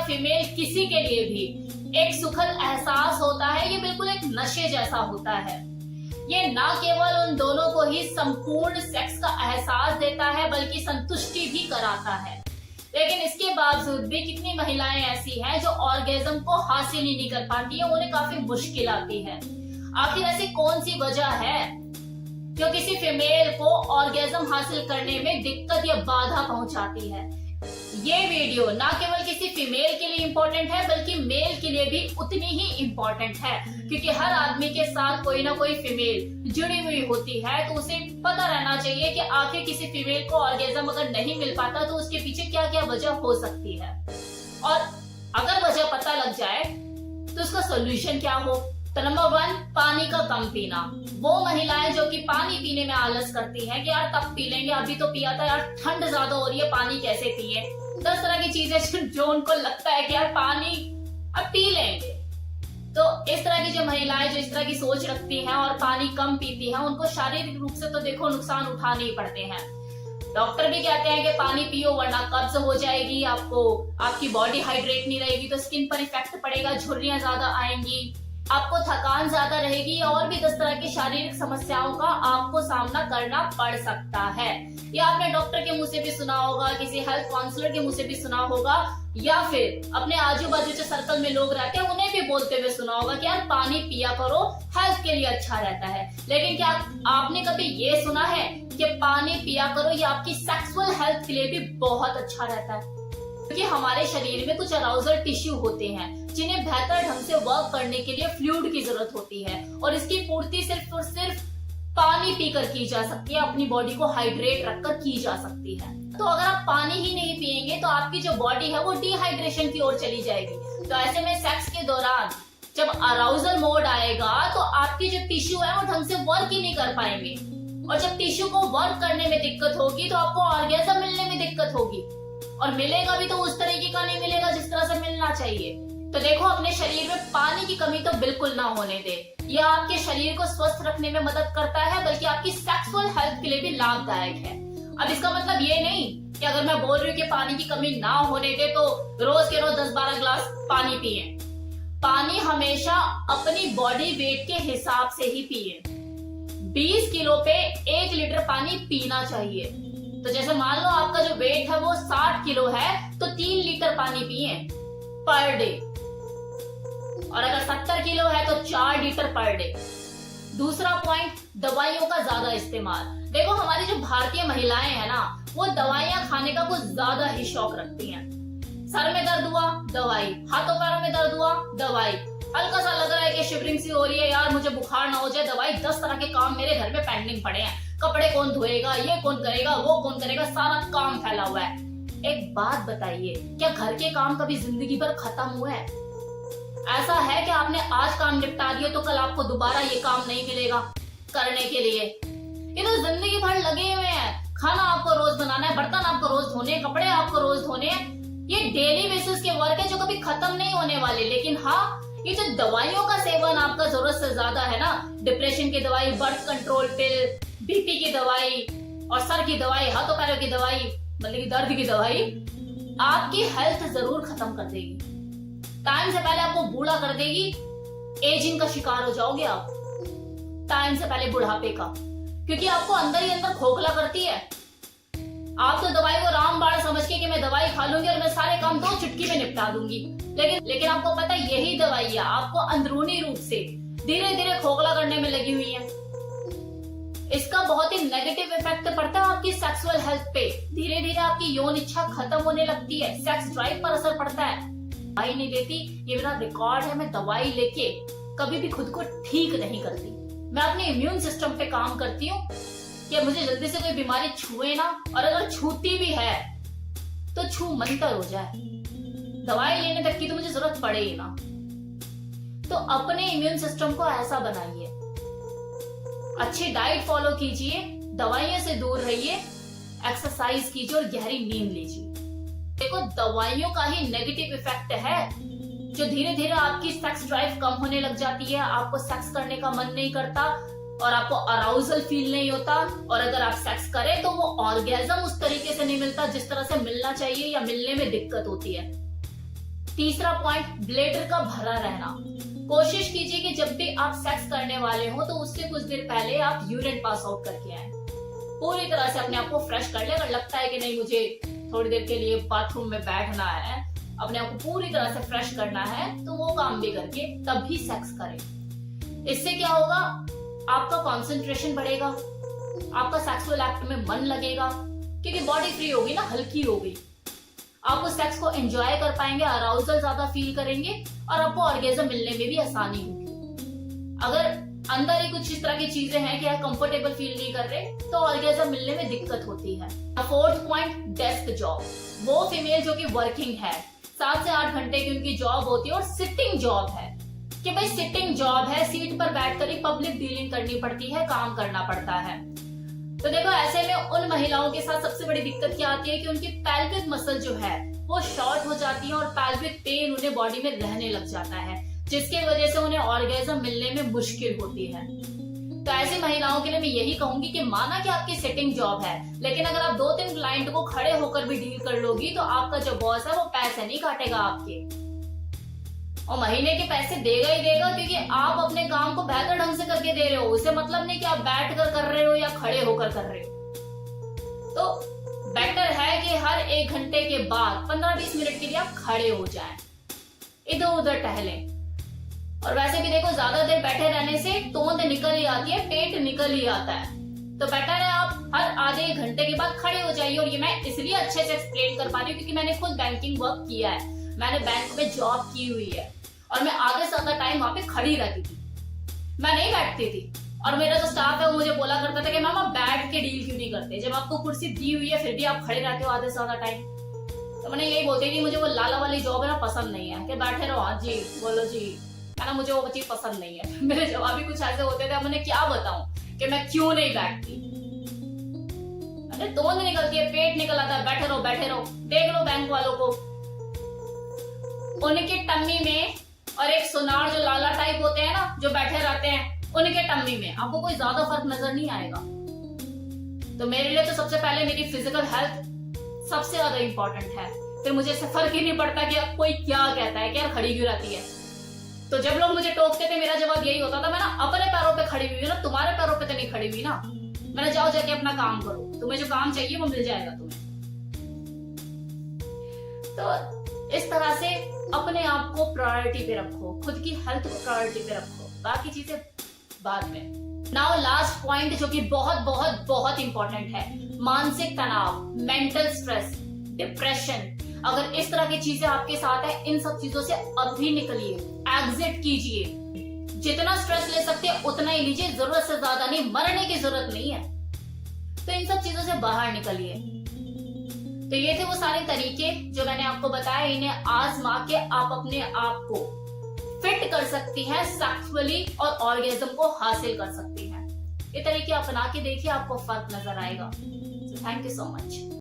Female किसी के लिए भी एक सुखद एहसास होता है, ये बिल्कुल एक नशे जैसा होता है। ये ना केवल उन दोनों को ही संपूर्ण सेक्स का एहसास देता है बल्कि संतुष्टि भी कराता है। लेकिन इसके बावजूद भी कितनी महिलाएं ऐसी हैं जो ऑर्गेज्म को हासिल ही नहीं कर पाती है, उन्हें काफी मुश्किल आती है। आखिर ऐसी कौन सी वजह है जो किसी फीमेल को ऑर्गेज्म हासिल करने में दिक्कत या बाधा पहुंचाती है? ये वीडियो ना केवल किसी फीमेल के लिए इम्पोर्टेंट है बल्कि मेल के लिए भी उतनी ही इम्पोर्टेंट है, क्योंकि हर आदमी के साथ कोई ना कोई फीमेल जुड़ी हुई होती है। तो उसे पता रहना चाहिए कि आखिर किसी फीमेल को ऑर्गेज्म अगर नहीं मिल पाता तो उसके पीछे क्या क्या वजह हो सकती है, और अगर वजह पता लग जाए तो उसका सोल्यूशन क्या हो। तो नंबर 1, पानी का कम पीना। वो महिलाएं जो कि पानी पीने में आलस करती हैं कि यार तब पी लेंगे, अभी तो पिया था यार, ठंड ज्यादा हो रही है, पानी कैसे पिए। 10 तरह की चीजें जो उनको लगता है कि यार पानी अब पी लेंगे। तो इस तरह की जो महिलाएं जो इस तरह की सोच रखती हैं और पानी कम पीती हैं, उनको शारीरिक रूप से तो देखो नुकसान उठाने ही पड़ते हैं। डॉक्टर भी कहते हैं कि पानी पियो वरना कब्ज हो जाएगी, आपकी बॉडी हाइड्रेट नहीं रहेगी तो स्किन पर इफेक्ट पड़ेगा, झुर्रियां ज्यादा आएंगी, आपको थकान ज्यादा रहेगी, और भी 10 तरह की शारीरिक समस्याओं का आपको सामना करना पड़ सकता है। या आपने डॉक्टर के मुंह से भी सुना होगा, किसी हेल्थ काउंसलर के मुंह से भी सुना होगा, या फिर अपने आजू बाजू के सर्कल में लोग रहते हैं उन्हें भी बोलते हुए सुना होगा कि यार पानी पिया करो, हेल्थ के लिए अच्छा रहता है। लेकिन क्या आपने कभी ये सुना है कि पानी पिया करो ये आपकी सेक्सुअल हेल्थ के लिए भी बहुत अच्छा रहता है? क्योंकि हमारे शरीर में कुछ अराउजल टिश्यू होते हैं जिन्हें बेहतर ढंग से वर्क करने के लिए फ्लूइड की जरूरत होती है, और इसकी पूर्ति सिर्फ और सिर्फ पानी पीकर की जा सकती है, अपनी बॉडी को हाइड्रेट रखकर की जा सकती है। तो अगर आप पानी ही नहीं पिएंगे तो आपकी जो बॉडी है वो डिहाइड्रेशन की ओर चली जाएगी। तो ऐसे में सेक्स के दौरान जब अराउजल मोड आएगा तो आपकी जो टिश्यू है वो ढंग से वर्क ही नहीं कर पाएंगे, और जब टिश्यू को वर्क करने में दिक्कत होगी तो आपको ऑर्गेज्म मिलने में दिक्कत होगी, और मिलेगा भी तो उस तरीके का नहीं मिलेगा जिस तरह से मिलना चाहिए। तो देखो, अपने शरीर में पानी की कमी तो बिल्कुल ना होने दे। यह आपके शरीर को स्वस्थ रखने में मदद करता है बल्कि आपकी सेक्सुअल हेल्थ के लिए भी लाभदायक है। अब इसका मतलब ये नहीं कि अगर मैं बोल रही हूँ कि पानी की कमी ना होने दे तो रोज के रोज 10-12 ग्लास पानी पिए। पानी हमेशा अपनी बॉडी वेट के हिसाब से ही पिए। 20 किलो पे 1 लीटर पानी पीना चाहिए। तो जैसे मान लो आपका जो वेट है वो 60 किलो है तो 3 लीटर पानी पिए पर डे, और अगर 70 किलो है तो 4 लीटर पर डे। दूसरा पॉइंट, दवाइयों का ज्यादा इस्तेमाल। देखो, हमारी जो भारतीय महिलाएं हैं ना, वो दवाइयां खाने का कुछ ज्यादा ही शौक रखती हैं। सर में दर्द हुआ दवाई, हाथों पैरों में दर्द हुआ दवाई, हल्का सा लग रहा है कि शिवरिंग सी हो रही है, यार मुझे बुखार ना हो जाए दवाई। 10 तरह के काम मेरे घर में पेंडिंग पड़े हैं, कपड़े कौन धोएगा, ये कौन करेगा, वो कौन करेगा, सारा काम फैला हुआ है। एक बात बताइए, क्या घर के काम कभी जिंदगी भर खत्म हुए हैं? ऐसा है कि आपने आज काम निपटा दिया तो कल आपको दोबारा ये काम नहीं मिलेगा करने के लिए? ये तो जिंदगी भर लगे हुए हैं। खाना आपको रोज बनाना है, बर्तन आपको रोज धोने, कपड़े आपको रोज धोने हैं। ये डेली बेसिस के वर्क है जो कभी खत्म नहीं होने वाले। लेकिन हाँ, ये जो दवाइयों का सेवन आपका जरूरत से ज्यादा है ना, डिप्रेशन की दवाई, बर्थ कंट्रोल पिल, बीपी की दवाई, और सर की दवाई, हाथों पैरों की दवाई, मतलब की दर्द की दवाई, आपकी हेल्थ जरूर खत्म कर देगी। टाइम से पहले आपको बूढ़ा कर देगी, एजिंग का शिकार हो जाओगे आप टाइम से पहले, बुढ़ापे का, क्योंकि आपको अंदर ही अंदर खोखला करती है। आप तो दवाई को रामबाण समझ के कि मैं दवाई खा लूंगी और मैं सारे काम 2 चुटकी में निपटा दूंगी, लेकिन आपको पता है यही दवाइयां आपको अंदरूनी रूप से धीरे धीरे खोखला करने में लगी हुई है। इसका बहुत ही नेगेटिव इफेक्ट पड़ता है आपकी सेक्सुअल हेल्थ पे। धीरे धीरे आपकी यौन इच्छा खत्म होने लगती है, सेक्स ड्राइव पर असर पड़ता है। दवाई नहीं देती, ये मेरा रिकॉर्ड है, मैं दवाई लेके कभी भी खुद को ठीक नहीं करती। मैं अपने इम्यून सिस्टम पे काम करती हूँ कि मुझे जल्दी से कोई बीमारी छुए ना, और अगर छूती भी है तो छू मंतर हो जाए, दवाई लेने तक की तो मुझे जरूरत पड़े ही ना। तो अपने इम्यून सिस्टम को ऐसा बनाइए, अच्छी डाइट फॉलो कीजिए, दवाइयों से दूर रहिए, एक्सरसाइज कीजिए और गहरी नींद लीजिए। देखो, दवाइयों का ही नेगेटिव इफेक्ट है जो धीरे धीरे आपकी सेक्स ड्राइव कम होने लग जाती है, आपको सेक्स करने का मन नहीं करता और आपको अराउजल फील नहीं होता, और अगर आप सेक्स करें तो वो ऑर्गेज्म उस तरीके से नहीं मिलता जिस तरह से मिलना चाहिए, या मिलने में दिक्कत होती है। तीसरा पॉइंट, ब्लैडर का भरा रहना। कोशिश कीजिए कि जब भी आप सेक्स करने वाले हो तो उससे कुछ देर पहले आप यूरिन पास आउट करके आए। पूरी तरह से अपने आप को फ्रेश कर ले। अगर लगता है कि नहीं मुझे थोड़ी देर के लिए बाथरूम में बैठना है, अपने आप को पूरी तरह से फ्रेश करना है, तो वो काम भी करके तब भी सेक्स करें। इससे क्या होगा, आपका कंसंट्रेशन बढ़ेगा, आपका सेक्सुअल एक्ट में मन लगेगा, क्योंकि बॉडी फ्री होगी ना, हल्की होगी। आप उस सेक्स को एंजॉय कर पाएंगे, अराउजल ज्यादा फील करेंगे और आपको ऑर्गेजम मिलने में भी आसानी होगी। अगर अंदर ही कुछ इस तरह की चीजें हैं कि आप कंफर्टेबल फील नहीं कर रहे, तो ऑर्गेजम मिलने में दिक्कत होती है। Fourth point, desk job. वो फीमेल जो कि वर्किंग है, 7 से 8 घंटे की उनकी जॉब होती है और सिटिंग जॉब है, कि भाई सिटिंग जॉब है, सीट पर बैठकर ही पब्लिक डीलिंग करनी पड़ती है, काम करना पड़ता है। तो देखो, ऐसे में उन महिलाओं के साथ सबसे बड़ी दिक्कत क्या आती है कि उनकी पैल्विक मसल जो है वो शॉर्ट हो जाती है और पैल्विक पेन उन्हें बॉडी में रहने लग जाता है, जिसकी वजह से उन्हें ऑर्गेजम मिलने में मुश्किल होती है। तो ऐसी महिलाओं के लिए मैं यही कहूंगी कि माना कि आपकी सिटिंग जॉब है, लेकिन अगर आप 2-3 क्लाइंट को खड़े होकर भी डील कर लोगी तो आपका जो बॉस है वो पैसे नहीं काटेगा आपके, और महीने के पैसे देगा ही देगा, क्योंकि आप अपने काम को बेहतर ढंग से करके दे रहे हो। उससे मतलब नहीं कि आप बैठ कर रहे हो या खड़े होकर कर रहे हो। तो बेटर है कि हर 1 घंटे के बाद 15-20 मिनट के लिए आप खड़े हो जाएं, इधर उधर टहलें। और वैसे भी देखो, ज्यादा देर बैठे रहने से तोंद निकल ही आती है, पेट निकल ही आता है। तो बेटर है आप हर आधे 1 घंटे के बाद खड़े हो जाइए। और ये मैं इसलिए अच्छे से एक्सप्लेन कर पा रही हूँ क्योंकि मैंने खुद बैंकिंग वर्क किया है, मैंने बैंक में जॉब की हुई है और मैं आधे से ज्यादा टाइम वहां पे खड़ी रहती थी, मैं नहीं बैठती थी। और मेरा जो स्टाफ है वो मुझे बोला करता था कि मैम आप बैठ के डील क्यों नहीं करते, जब आपको कुर्सी दी हुई है फिर भी आप खड़े रहते हो आधे से ज्यादा टाइम। तो मैंने यही बोलती कि मुझे वो लाला वाली जॉब है ना, पसंद नहीं है कि बैठे रहो। हाँ जी बोलो जी, है ना, मुझे वो चीज पसंद नहीं है। मेरे जवाब भी कुछ ऐसे होते थे, मैंने क्या बताऊं कि मैं क्यों नहीं बैठती। अरे तोंद निकलती है, पेट निकल आता है, बैठे रहो बैठे रहो। देख लो बैंक वालों को, उनके टम्मी में और एक सुनार जो लाला टाइप होते हैं ना, जो बैठे रहते हैं, उनके टम्मी में आपको कोई ज्यादा फर्क नजर नहीं आएगा। तो मेरे लिए तो सबसे पहले मेरी फिजिकल हेल्थ सबसे ज्यादा इंपॉर्टेंट है, फिर मुझे इससे फर्क ही नहीं पड़ता कि कोई क्या कहता है कि यार खड़ी क्यों रहती है। तो जब लोग मुझे टोकते थे, मेरा जवाब यही होता था, मैं ना अपने पैरों पे खड़ी हुई हूँ ना, तुम्हारे पैरों पे तो नहीं खड़ी हुई ना। मैंने जाओ जाके अपना काम करो, तुम्हें जो काम चाहिए वो मिल जाएगा तुम्हें। तो इस तरह से अपने आप को प्रायोरिटी पे रखो, खुद की हेल्थ को प्रायोरिटी पे रखो, बाकी चीजें बाद में। नाउ लास्ट पॉइंट जो कि बहुत बहुत बहुत इंपॉर्टेंट है, मानसिक तनाव, मेंटल स्ट्रेस, डिप्रेशन। अगर इस तरह की चीजें आपके साथ है, इन सब चीजों से अभी निकलिए, एग्जिट कीजिए। जितना स्ट्रेस ले सकते हैं उतना ही लीजिए, जरूरत से ज्यादा नहीं, मरने की जरूरत नहीं है। तो इन सब चीजों से बाहर निकलिए। तो ये थे वो सारे तरीके जो मैंने आपको बताया, इन्हें आजमा के आप अपने आप को फिट कर सकती हैं सेक्सुअली और ऑर्गेज्म को हासिल कर सकती हैं। ये तरीके अपना के देखिए, आपको फर्क नजर आएगा। Thank you so much.